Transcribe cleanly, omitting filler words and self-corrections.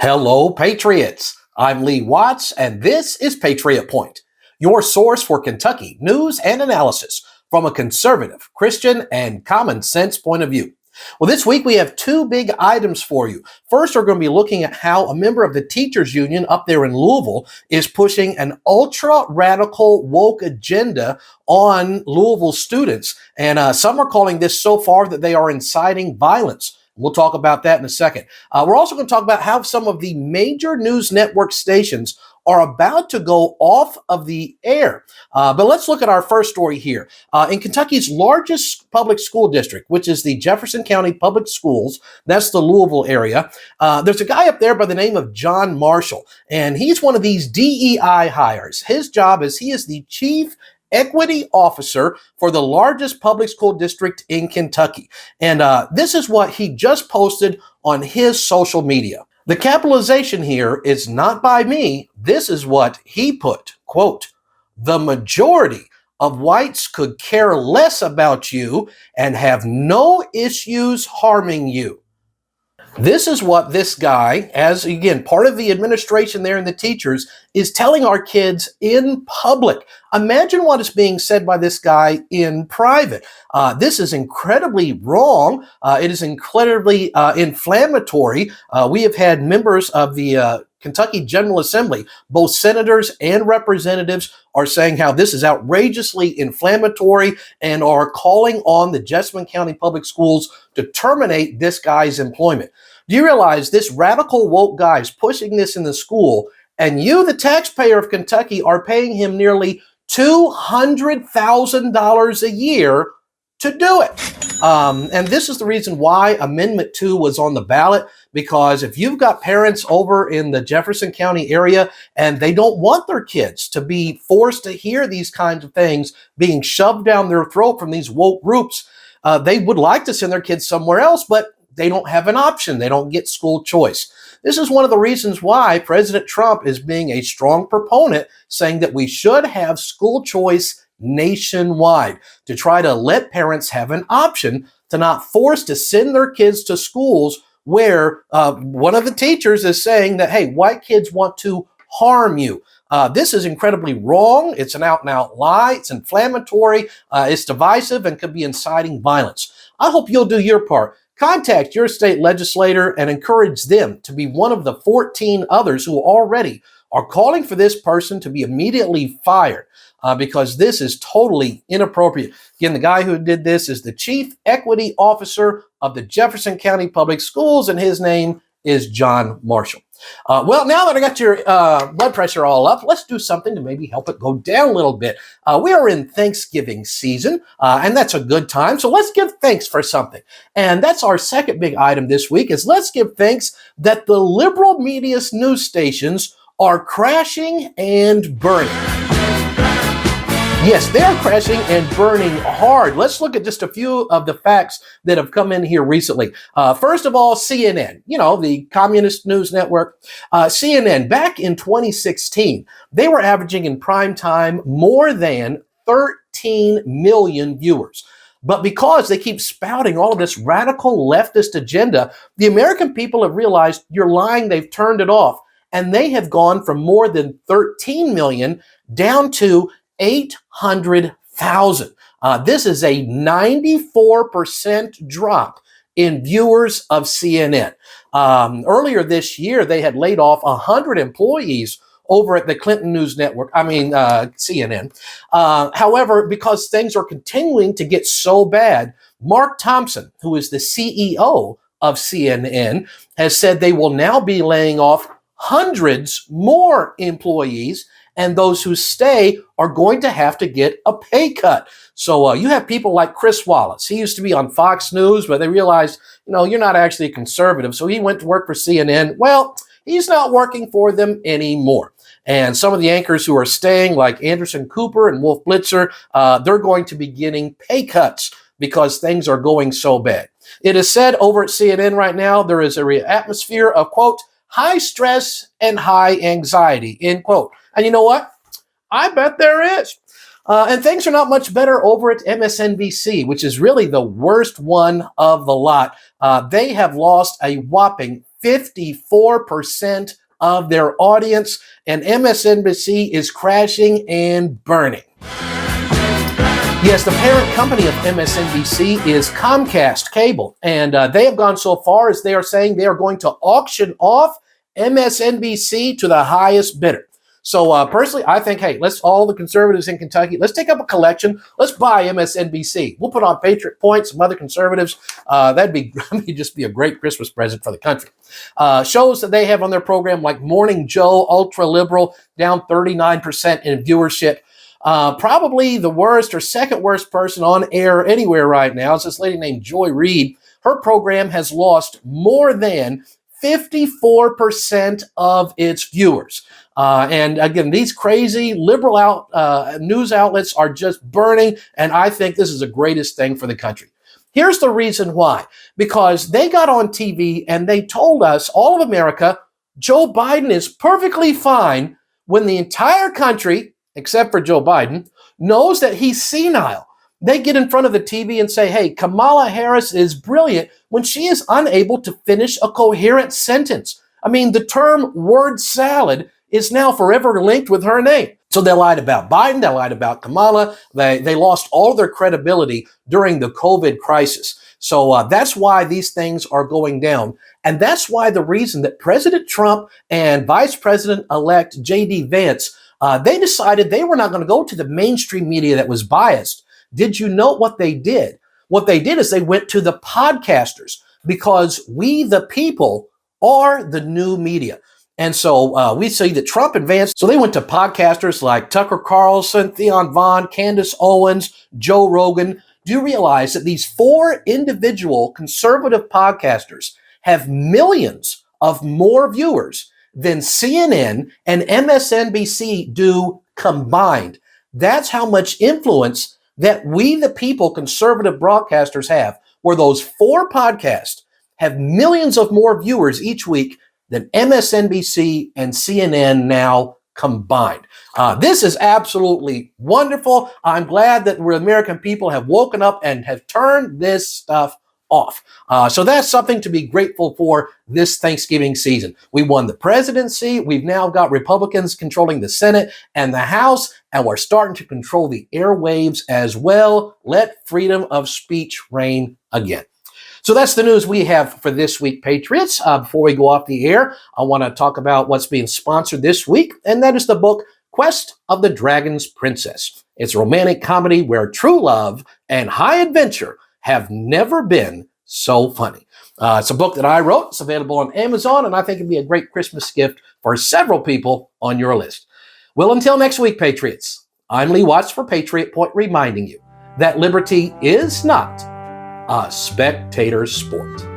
Hello, Patriots. I'm Lee Watts, and this is Patriot Point, your source for Kentucky news and analysis from a conservative, Christian, and common sense point of view. Well, this week we have two big items for you. First, we're going to be looking at how a member of the teachers union up there in Louisville is pushing an ultra-radical woke agenda on Louisville students. And some are calling this so far that they are inciting violence. We'll talk about that in a second. We're also going to talk about how some of the major news network stations are about to go off of the air. But let's look at our first story here. In Kentucky's largest public school district, which is the Jefferson County Public Schools, that's the Louisville area, there's a guy up there by the name of John Marshall, and he's one of these DEI hires. His job is he is the chief equity officer for the largest public school district in Kentucky. And this is what he just posted on his social media. The capitalization here is not by me. This is what he put, quote, "The majority of whites could care less about you and have no issues harming you." This is what this guy, as again, part of the administration there and the teachers, is telling our kids in public. Imagine what is being said by this guy in private. This is incredibly wrong. It is incredibly inflammatory. We have had members of the Kentucky General Assembly, both senators and representatives, are saying how this is outrageously inflammatory and are calling on the Jefferson County Public Schools to terminate this guy's employment. Do you realize this radical woke guy is pushing this in the school, and you, the taxpayer of Kentucky, are paying him nearly $200,000 a year to do it? And this is the reason why Amendment 2 was on the ballot, because if you've got parents over in the Jefferson County area and they don't want their kids to be forced to hear these kinds of things being shoved down their throat from these woke groups, they would like to send their kids somewhere else, but they don't have an option. They don't get school choice. This is one of the reasons why President Trump is being a strong proponent, saying that we should have school choice nationwide to try to let parents have an option to not force to send their kids to schools where one of the teachers is saying that, hey, white kids want to harm you. This is incredibly wrong. It's an out-and-out lie. It's inflammatory. It's divisive and could be inciting violence. I hope you'll do your part. Contact your state legislator and encourage them to be one of the 14 others who already are calling for this person to be immediately fired because this is totally inappropriate. Again, the guy who did this is the Chief Equity Officer of the Jefferson County Public Schools, and his name is John Marshall. Well, now that I got your blood pressure all up, let's do something to maybe help it go down a little bit. We are in Thanksgiving season, and that's a good time. So let's give thanks for something. And that's our second big item this week is let's give thanks that the liberal media's news stations are crashing and burning. Yes, they are crashing and burning hard. Let's look at just a few of the facts that have come in here recently. First of all, CNN, the communist news network. CNN, back in 2016, they were averaging in prime time more than 13 million viewers. But because they keep spouting all of this radical leftist agenda, the American people have realized you're lying. They've turned it off. And they have gone from more than 13 million down to 800,000. This is a 94% drop in viewers of CNN. Earlier this year, they had laid off 100 employees over at the Clinton News Network, CNN. However, because things are continuing to get so bad, Mark Thompson, who is the CEO of CNN, has said they will now be laying off hundreds more employees, and those who stay are going to have to get a pay cut. So you have people like Chris Wallace. He used to be on Fox News, but they realized, you're not actually a conservative. So he went to work for CNN. Well, he's not working for them anymore. And some of the anchors who are staying, like Anderson Cooper and Wolf Blitzer, they're going to be getting pay cuts because things are going so bad. It is said over at CNN right now, there is an atmosphere of, quote, high stress and high anxiety, end quote. And you know what? I bet there is. And things are not much better over at MSNBC, which is really the worst one of the lot. They have lost a whopping 54% of their audience, and MSNBC is crashing and burning. Yes, the parent company of MSNBC is Comcast Cable, and they have gone so far as they are saying they are going to auction off MSNBC to the highest bidder. So personally, I think, hey, let's all the conservatives in Kentucky, let's take up a collection. Let's buy MSNBC. We'll put on Patriot Point, some other conservatives. That'd just be a great Christmas present for the country. Shows that they have on their program like Morning Joe, ultra liberal, down 39% in viewership. Probably the worst or second worst person on air anywhere right now is this lady named Joy Reid. Her program has lost more than 54% of its viewers. And again, these crazy liberal news outlets are just burning, and I think this is the greatest thing for the country. Here's the reason why. Because they got on TV and they told us, all of America, Joe Biden is perfectly fine when the entire country, except for Joe Biden, knows that he's senile. They get in front of the TV and say, hey, Kamala Harris is brilliant when she is unable to finish a coherent sentence. I mean, the term word salad is now forever linked with her name. So they lied about Biden, they lied about Kamala, they lost all their credibility during the COVID crisis. So that's why these things are going down. And that's why the reason that President Trump and Vice President-elect J.D. Vance, they decided they were not going to go to the mainstream media that was biased. Did you know what they did? What they did is they went to the podcasters, because we, the people, are the new media. And so we see that Trump and Vance, so they went to podcasters like Tucker Carlson, Theon Vaughn, Candace Owens, Joe Rogan. Do you realize that these 4 individual conservative podcasters have millions of more viewers than CNN and MSNBC do combined? That's how much influence that we, the people, conservative broadcasters have, where those 4 podcasts have millions of more viewers each week than MSNBC and CNN now combined. This is absolutely wonderful. I'm glad that we American people have woken up and have turned this stuff off. So that's something to be grateful for this Thanksgiving season. We won the presidency. We've now got Republicans controlling the Senate and the House, and we're starting to control the airwaves as well. Let freedom of speech reign again. So that's the news we have for this week, Patriots. Before we go off the air, I want to talk about what's being sponsored this week, and that is the book Quest of the Dragon's Princess. It's a romantic comedy where true love and high adventure have never been so funny. It's a book that I wrote. It's available on Amazon, and I think it'd be a great Christmas gift for several people on your list. Well, until next week, Patriots, I'm Lee Watts for Patriot Point, reminding you that liberty is not a spectator sport.